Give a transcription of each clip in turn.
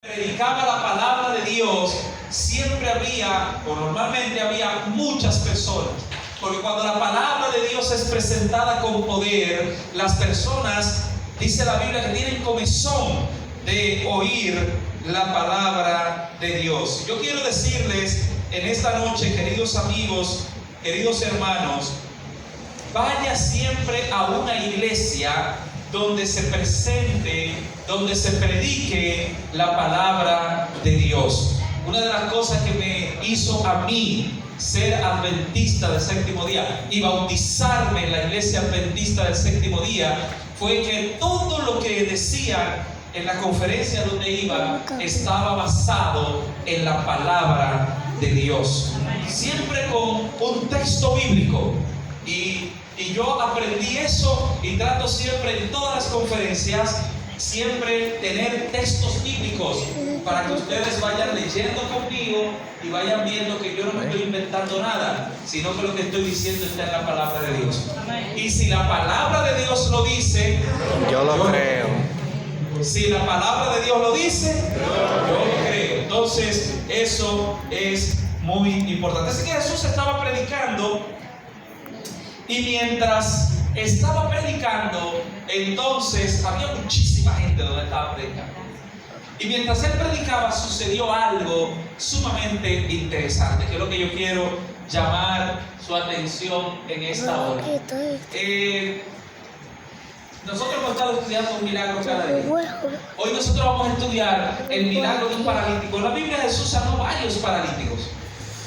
predicaba la palabra de Dios, siempre había, o normalmente había muchas personas. Porque cuando la palabra de Dios es presentada con poder, las personas, dice la Biblia, que tienen comezón de oír la palabra de Dios. Yo quiero decirles en esta noche, queridos amigos, queridos hermanos, vaya siempre a una iglesia donde se presente, donde se predique la palabra de Dios. Una de las cosas que me hizo a mí ser adventista del séptimo día y bautizarme en la iglesia adventista del séptimo día fue que todo lo que decían en la conferencia donde iba estaba basado en la palabra de Dios, siempre con un texto bíblico. Y yo aprendí eso y trato siempre en todas las conferencias siempre tener textos bíblicos para que ustedes vayan leyendo conmigo y vayan viendo que yo no me estoy inventando nada, sino que lo que estoy diciendo está en la palabra de Dios. Y si la palabra de Dios lo dice, yo lo creo. Si la palabra de Dios lo dice, yo lo creo. Entonces eso es muy importante. Así que Jesús estaba predicando, y mientras estaba predicando, entonces había muchísima gente donde estaba predicando. Y mientras él predicaba sucedió algo sumamente interesante, que es lo que yo quiero llamar su atención en esta hora. Nosotros hemos estado estudiando un milagro cada día. Hoy nosotros vamos a estudiar el milagro de un paralítico. En la Biblia Jesús sanó varios paralíticos.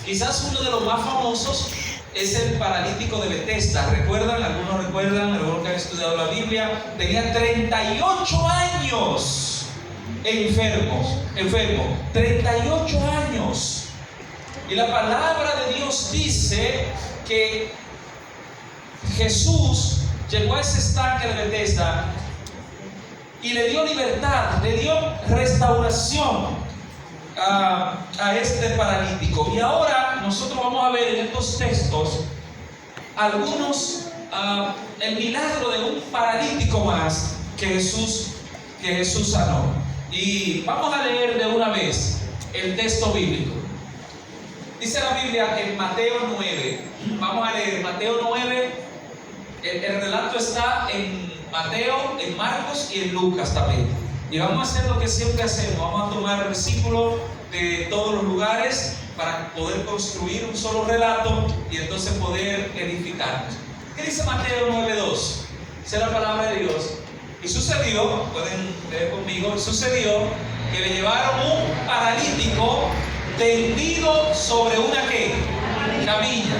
Quizás uno de los más famosos es el paralítico de Betesda. ¿Recuerdan? Algunos que han estudiado la Biblia. Tenía 38 años enfermo. 38 años. Y la palabra de Dios dice que Jesús llegó a ese estanque de Betesda y le dio libertad, le dio restauración a este paralítico. Y ahora nosotros vamos a ver en estos textos el milagro de un paralítico más que Jesús sanó. Y vamos a leer de una vez el texto bíblico. Dice la Biblia en Mateo 9. Vamos a leer Mateo 9. El relato está en Mateo, en Marcos y en Lucas también. Y vamos a hacer lo que siempre hacemos. Vamos a tomar versículos de todos los lugares para poder construir un solo relato y entonces poder edificarnos. ¿Qué dice Mateo 9:2? Esa es la palabra de Dios. Y sucedió, pueden leer conmigo, sucedió que le llevaron un paralítico tendido sobre una ¿qué? Camilla.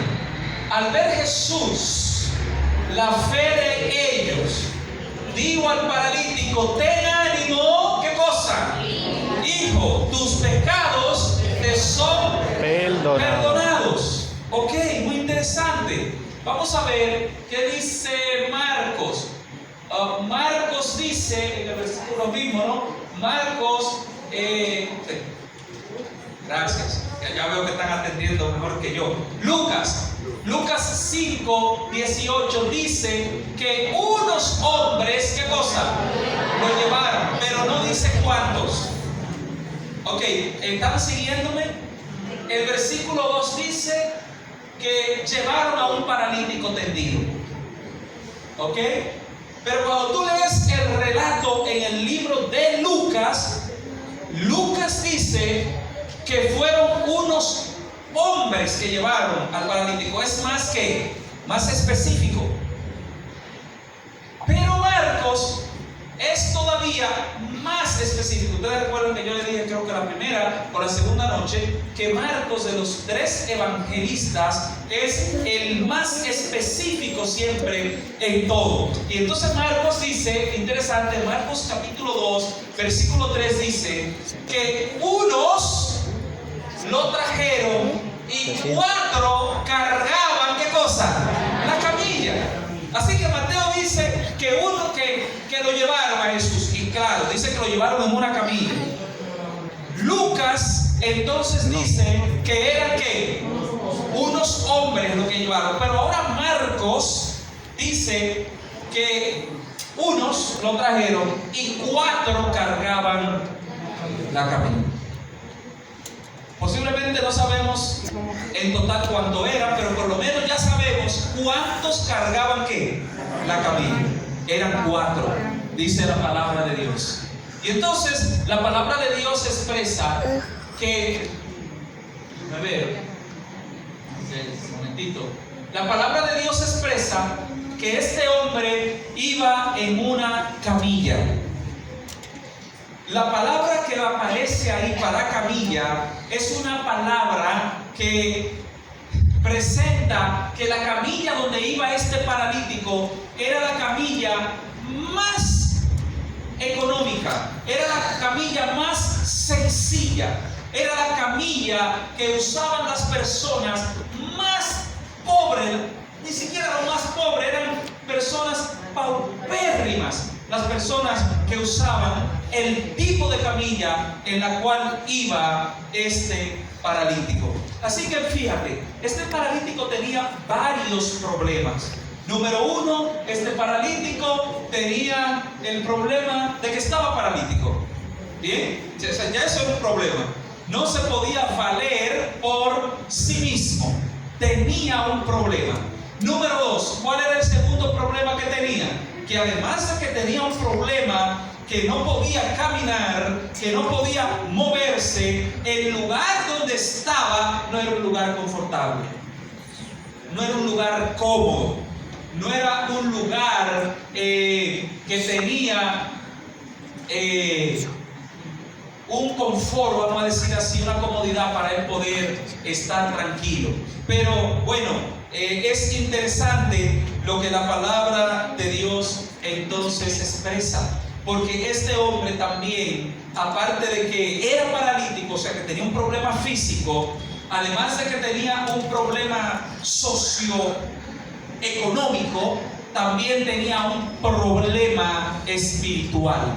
Al ver Jesús la fe de ellos, digo al paralítico: ten ánimo, ¿qué cosa? Hijo, tus pecados te son perdonados. Ok, muy interesante. Vamos a ver qué dice Marcos. Marcos dice, en el versículo mismo, ¿no? Marcos, gracias, ya veo que están atendiendo mejor que yo. Lucas 5:18 dice que unos hombres, ¿qué cosa? Lo llevaron, pero no dice cuántos. Ok, ¿están siguiéndome? El versículo 2 dice que llevaron a un paralítico tendido. Ok, pero cuando tú lees el relato en el libro de Lucas dice que fueron unos hombres que llevaron al paralítico. Es más específico. Pero Marcos es todavía más específico. Ustedes recuerdan que yo les dije, creo que la primera o la segunda noche, que Marcos, de los 3 evangelistas, es el más específico siempre en todo. Y entonces Marcos dice, interesante, Marcos capítulo 2 versículo 3 dice que unos lo trajeron y 4 cargaban, ¿qué cosa? La camilla. Así que Mateo dice que uno que lo llevaron a Jesús, y claro, dice que lo llevaron en una camilla. Lucas entonces dice que eran ¿qué? Unos hombres lo que llevaron. Pero ahora Marcos dice que unos lo trajeron y 4 cargaban la camilla. Posiblemente no sabemos en total cuánto era, pero por lo menos ya sabemos cuántos cargaban ¿qué? La camilla. Eran 4, dice la palabra de Dios. Y entonces la palabra de Dios expresa que, a ver, un momentito. La palabra de Dios expresa que este hombre iba en una camilla. La palabra que aparece ahí para camilla es una palabra que presenta que la camilla donde iba este paralítico era la camilla más económica, era la camilla más sencilla, era la camilla que usaban las personas más pobres, ni siquiera los más pobres, eran personas paupérrimas, las personas que usaban el tipo de camilla en la cual iba este paralítico. Así que fíjate, este paralítico tenía varios problemas. Número 1, este paralítico tenía el problema de que estaba paralítico. Bien, ya eso era un problema. No se podía valer por sí mismo. Tenía un problema. Número 2, ¿cuál era el segundo problema que tenía? Que además de que tenía un problema, que no podía caminar, que no podía moverse, el lugar donde estaba no era un lugar confortable, no era un lugar cómodo, no era un lugar que tenía un confort, vamos a decir así, una comodidad para él poder estar tranquilo. Pero bueno, es interesante lo que la palabra de Dios entonces expresa, porque este hombre también, aparte de que era paralítico, o sea que tenía un problema físico, además de que tenía un problema socioeconómico, también tenía un problema espiritual.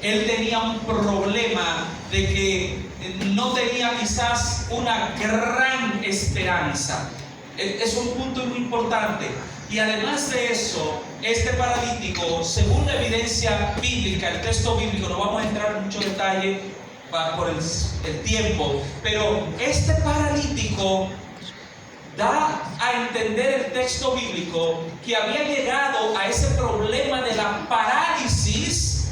Él tenía un problema de que no tenía quizás una gran esperanza. Es un punto muy importante. Y además de eso, este paralítico, según la evidencia bíblica, el texto bíblico, no vamos a entrar en mucho detalle por el tiempo, pero este paralítico da a entender el texto bíblico que había llegado a ese problema de la parálisis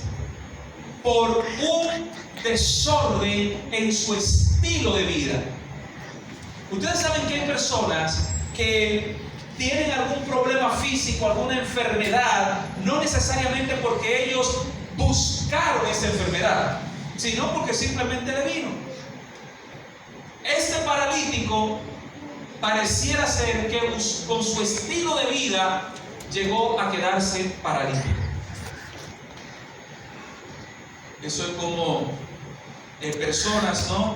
por un desorden en su estilo de vida. Ustedes saben que hay personas que tienen algún problema físico, alguna enfermedad, no necesariamente porque ellos buscaron esa enfermedad, sino porque simplemente le vino. Este paralítico pareciera ser que con su estilo de vida llegó a quedarse paralítico. Eso es como personas, ¿no?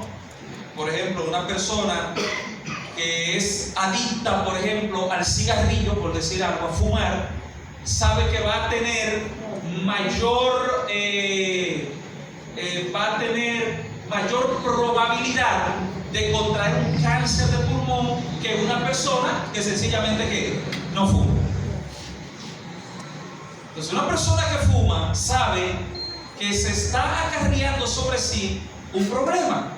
Por ejemplo, una persona que es adicta, por ejemplo, al cigarrillo, por decir algo, a fumar, sabe que va a tener mayor probabilidad de contraer un cáncer de pulmón que una persona que sencillamente que no fuma. Entonces, una persona que fuma sabe que se está acarreando sobre sí un problema.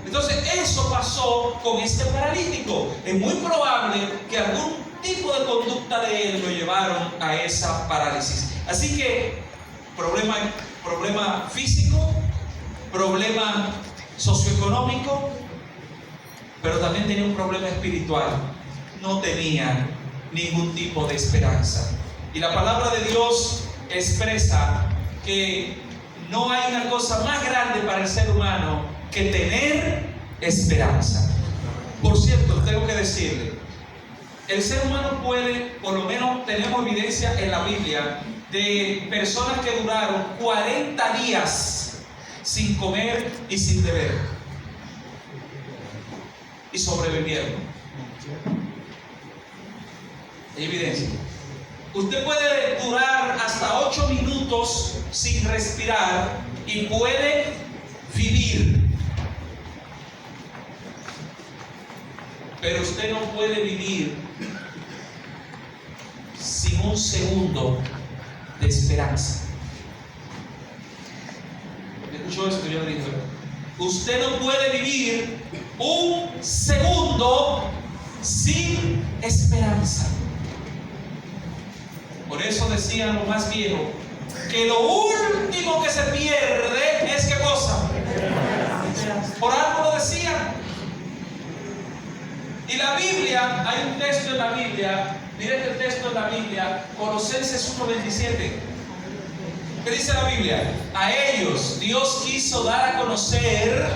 Entonces eso pasó con este paralítico. Es muy probable que algún tipo de conducta de él lo llevaron a esa parálisis. Así que problema físico, problema socioeconómico, pero también tenía un problema espiritual. No tenía ningún tipo de esperanza. Y la palabra de Dios expresa que no hay una cosa más grande para el ser humano que tener esperanza. Por cierto, tengo que decirle, el ser humano puede, por lo menos tenemos evidencia en la Biblia de personas que duraron 40 días sin comer y sin beber y sobrevivieron. Hay evidencia. Usted puede durar hasta 8 minutos sin respirar y puede vivir. Pero usted no puede vivir sin un segundo de esperanza. ¿Me escuchó escuchó esto, yo le dije, usted no puede vivir un segundo sin esperanza. Por eso decían los más viejos que lo último que se pierde es ¿qué cosa? Por algo lo decían. Y la Biblia, hay un texto en la Biblia, miren el texto en la Biblia, Colosenses 1:27. ¿Qué dice la Biblia? A ellos Dios quiso dar a conocer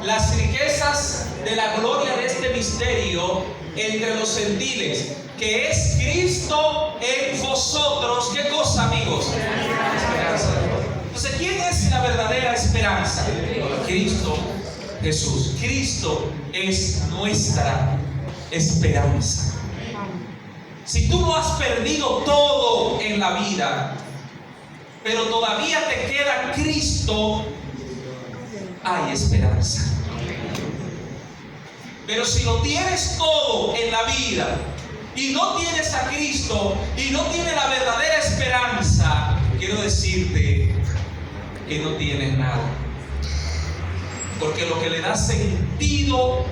las riquezas de la gloria de este misterio entre los gentiles, que es Cristo en vosotros. ¿Qué cosa, amigos? Esperanza. Entonces, ¿quién es la verdadera esperanza? Cristo Jesús. Cristo es nuestra esperanza. Si tú no has perdido todo en la vida, pero todavía te queda Cristo, hay esperanza. Pero si lo tienes todo en la vida y no tienes a Cristo y no tienes la verdadera esperanza, quiero decirte que no tienes nada. Porque lo que le da sentido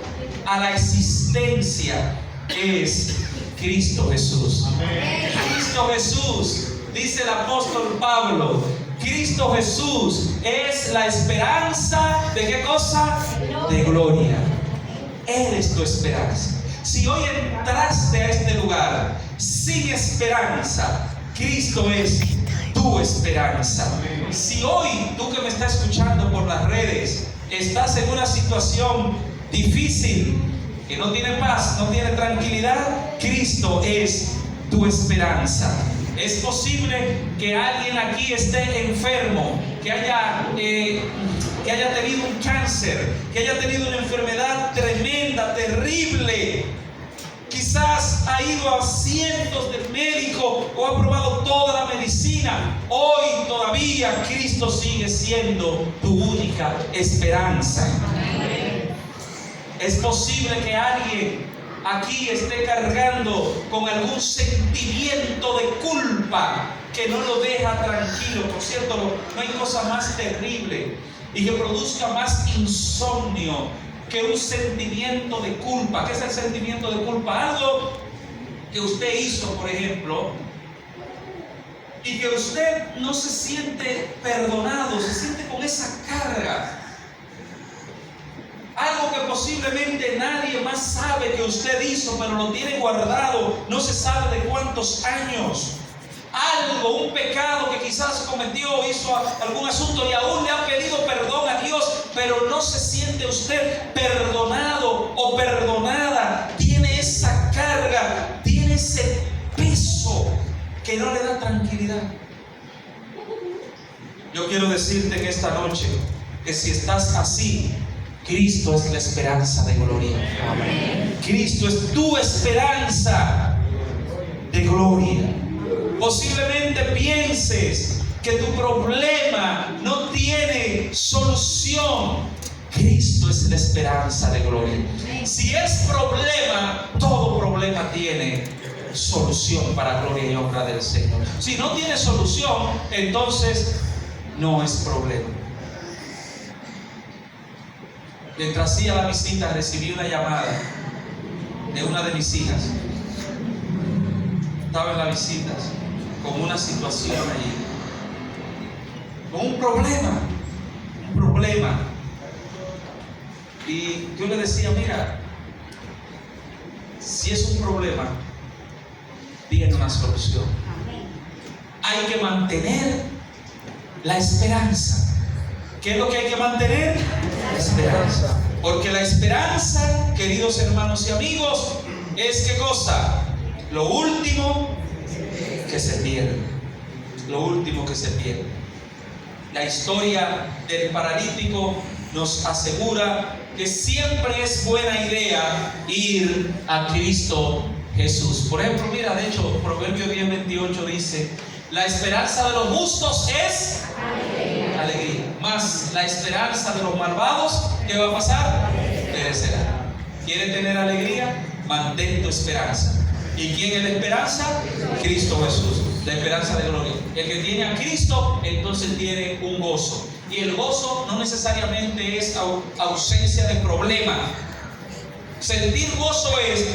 a la existencia es Cristo Jesús. Cristo Jesús, dice el apóstol Pablo, Cristo Jesús es la esperanza de ¿qué cosa? De gloria. Él es tu esperanza. Si hoy entraste a este lugar sin esperanza, Cristo es tu esperanza. Si hoy tú que me estás escuchando por las redes estás en una situación difícil, que no tiene paz, no tiene tranquilidad, Cristo es tu esperanza. Es posible que alguien aquí esté enfermo, que haya tenido un cáncer, que haya tenido una enfermedad tremenda, terrible. Quizás ha ido a cientos de médicos o ha probado toda la medicina. Hoy todavía Cristo sigue siendo tu única esperanza. Es posible que alguien aquí esté cargando con algún sentimiento de culpa que no lo deja tranquilo. Por cierto, no hay cosa más terrible y que produzca más insomnio que un sentimiento de culpa. ¿Qué es el sentimiento de culpa? Algo que usted hizo, por ejemplo, y que usted no se siente perdonado, se siente con esa carga. Algo que posiblemente nadie más sabe que usted hizo, pero lo tiene guardado, no se sabe de cuántos años. Algo, un pecado que quizás cometió, hizo algún asunto y aún le ha pedido perdón a Dios, pero no se siente usted perdonado o perdonada. Tiene esa carga, tiene ese peso que no le da tranquilidad. Yo quiero decirte que esta noche, que si estás así, Cristo es la esperanza de gloria. Amén. Cristo es tu esperanza de gloria. Posiblemente pienses que tu problema no tiene solución. Cristo es la esperanza de gloria. Si es problema, todo problema tiene solución para gloria y honra del Señor. Si no tiene solución, entonces no es problema. Mientras hacía la visita, recibí una llamada de una de mis hijas. Estaba en la visita con una situación allí, con un problema. Y yo le decía, mira, si es un problema, tiene una solución. Hay que mantener la esperanza. ¿Qué es lo que hay que mantener? La esperanza. Porque la esperanza, queridos hermanos y amigos, es ¿qué cosa? Lo último que se pierde. Lo último que se pierde. La historia del paralítico nos asegura que siempre es buena idea ir a Cristo Jesús. Por ejemplo, mira, de hecho, Proverbios 10:28 dice: la esperanza de los justos es alegría. Más la esperanza de los malvados, ¿qué va a pasar? Perecerá. ¿Quieres tener alegría? Mantén tu esperanza. ¿Y quién es la esperanza? Cristo Jesús, la esperanza de gloria. El que tiene a Cristo, entonces tiene un gozo. Y el gozo no necesariamente es ausencia de problema. Sentir gozo es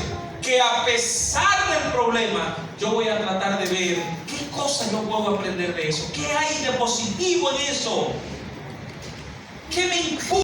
que a pesar del problema, yo voy a tratar de ver qué cosas yo puedo aprender de eso, qué hay de positivo en eso, qué me impulsa.